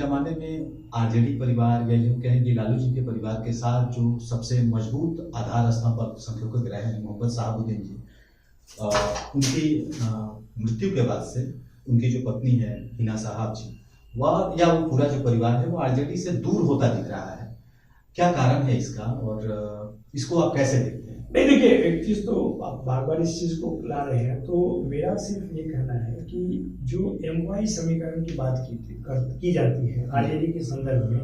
जमाने में आरजेडी परिवार या यूं कहें कि लालू जी के परिवार के साथ जो सबसे मजबूत आधार स्तंभ संख्या रहे हैं मोहम्मद शहाबुद्दीन जी, उनकी मृत्यु के बाद से उनकी जो पत्नी है हिना साहब जी, वह या वो पूरा जो परिवार है वो आरजेडी से दूर होता दिख रहा है। क्या कारण है इसका और इसको आप कैसे देखते हैं? नहीं, देखिए, एक चीज तो आप बार बार इस चीज को ला रहे हैं, तो मेरा सिर्फ ये कहना है कि जो MY समीकरण की बात की जाती है आरजेडी के संदर्भ में,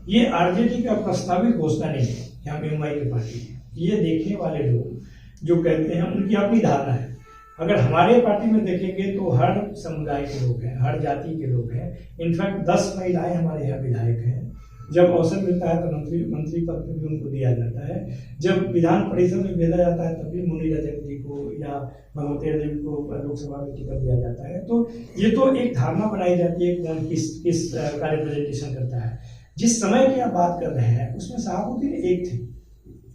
ये आरजेडी का प्रस्तावित घोषणा नहीं है कि हम MY की पार्टी है। ये देखने वाले लोग जो कहते हैं उनकी अपनी धारणा है। अगर हमारे पार्टी में देखेंगे तो हर समुदाय के लोग हैं, हर जाति के लोग हैं। इनफैक्ट 10 महिलाएं हमारे यहाँ विधायक हैं। जब अवसर मिलता है तो मंत्री पद भी उनको दिया जाता है। जब विधान परिषद में भेजा जाता है तब भी मुनी रजक जी को या भगवती जी को लोकसभा में टिकट दिया जाता है। तो ये तो एक धारणा बनाई जाती है कौन किस का रिप्रेजेंटेशन करता है। जिस समय की आप बात कर रहे हैं उसमें शहाबुद्दीन एक थे।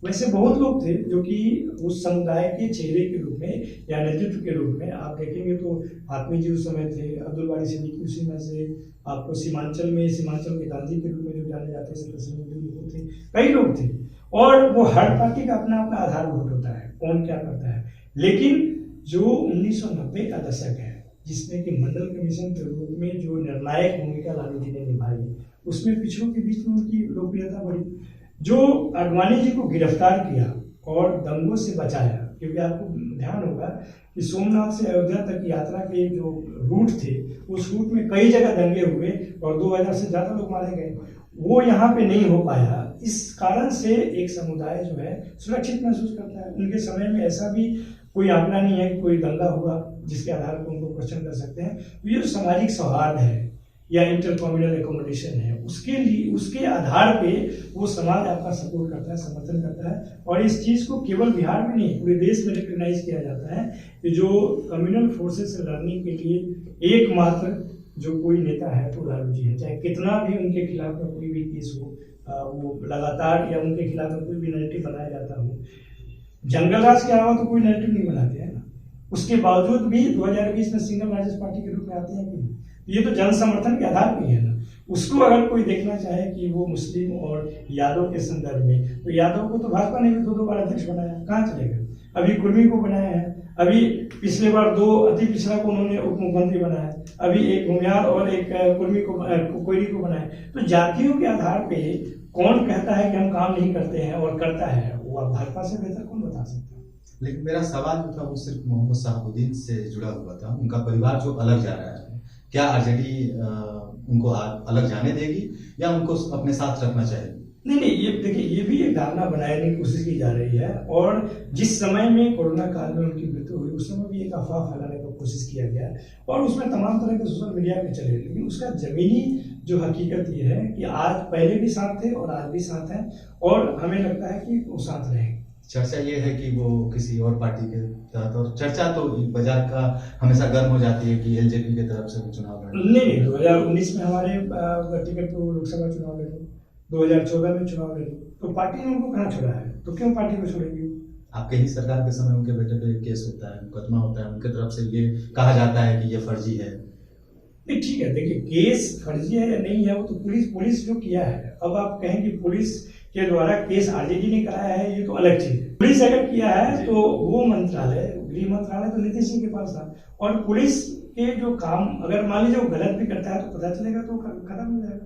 वैसे बहुत लोग थे जो कि उस समुदाय के चेहरे के रूप में या नेतृत्व के रूप में आप देखेंगे तो फातमी जी उस समय थे, अब्दुल बारी सिद्दीकी उसी में से, आपको सीमांचल के गांधी के रूप में जो जाने जाते थे, कई लोग थे। और वो हर पार्टी का अपना अपना आधार वोट होता है, कौन क्या करता है। लेकिन जो 1990 का दशक है जिसमें कि मंडल कमीशन के रूप में जो निर्णायक भूमिका लालू जी ने निभाई, उसमें पिछड़ों के बीच में उनकी लोकप्रियता बढ़ी। जो आडवाणी जी को गिरफ्तार किया और दंगों से बचाया, क्योंकि आपको ध्यान होगा कि सोमनाथ से अयोध्या तक यात्रा के जो रूट थे उस रूट में कई जगह दंगे हुए और 2000 से ज़्यादा लोग मारे गए। वो यहाँ पे नहीं हो पाया। इस कारण से एक समुदाय जो है सुरक्षित महसूस करता है। उनके समय में ऐसा भी कोई आंकड़ा नहीं है कि कोई दंगा हुआ जिसके आधार पर उनको क्वेश्चन कर सकते हैं। तो ये जो सामाजिक सौहार्द है या इंटर कम्युनल एकोमोडेशन है, उसके लिए उसके आधार पे वो समाज आपका सपोर्ट करता है, समर्थन करता है। और इस चीज़ को केवल बिहार में नहीं पूरे देश में रिकग्नाइज किया जाता है कि जो कम्युनल फोर्सेस से लड़ने के लिए एकमात्र जो कोई नेता है तो लालू जी है। चाहे कितना भी उनके खिलाफ में कोई भी केस हो, वो लगातार या उनके खिलाफ में कोई भी नैरेटिव बनाया जाता हो, जंगल राज के अलावा तो कोई नैरेटिव नहीं बनाते हैं ना। उसके बावजूद भी 2020 में सिंगल लार्जेस्ट पार्टी के रूप में आते हैं कि ये तो जन समर्थन के आधार पर है ना। उसको अगर कोई देखना चाहे कि वो मुस्लिम और यादव के संदर्भ में, तो यादव को तो भाजपा ने भी 2 बार अध्यक्ष बनाया, कहाँ चलेगा। अभी कुर्मी को बनाया है, अभी पिछले बार 2 अति पिछड़ा को उन्होंने उप मुख्यमंत्री बनाया, अभी एक भूमियार और एक कोयरी को बनाया। तो जातियों के आधार पे कौन कहता है कि हम काम नहीं करते हैं और करता है, वो आप भाजपा से बेहतर कौन बता सकता है। लेकिन मेरा सवाल जो था वो सिर्फ मोहम्मद शहाबुद्दीन से जुड़ा हुआ था। उनका परिवार जो अलग जा रहा है, क्या आरजेडी उनको अलग जाने देगी या उनको अपने साथ रखना चाहेगी? नहीं, ये देखिए, ये भी एक धारणा बनाने की कोशिश की जा रही है। और जिस समय में कोरोना काल में उनकी मृत्यु हुई उस समय भी एक अफवाह फैलाने की कोशिश किया गया और उसमें तमाम तरह के सोशल मीडिया पे चले। लेकिन उसका जमीनी जो हकीकत ये है कि आज पहले भी साथ थे और आज भी साथ हैं और हमें लगता है कि वो साथ रहेंगे। चर्चा ये है कि वो किसी और पार्टी के तहत, और चर्चा तो बाजार का हमेशा गर्म हो जाती है कि एलजेपी की तरफ से चुनाव लड़े। नहीं, 2019 में हमारे टिकट पे लोकसभा चुनाव लड़े, 2014 में चुनाव लड़े, तो पार्टी ने उनको कहाँ छोड़ा है, तो क्यों पार्टी को छोड़ेगी। आपके ही सरकार के समय उनके बेटे पे केस होता है, मुकदमा होता है, उनके तरफ से ये कहा जाता है कि ये फर्जी है। नहीं, ठीक है, देखिए, केस फर्जी है या नहीं है वो तो पुलिस जो किया है। अब आप कहें कि पुलिस के द्वारा केस आरजेडी ने कराया है, ये तो अलग चीज है। पुलिस अगर किया है तो वो मंत्रालय, गृह मंत्रालय तो नीतीश सिंह के पास था। और पुलिस के जो काम अगर मान लीजिए वो गलत भी करता है तो पता चलेगा तो खत्म हो जाएगा।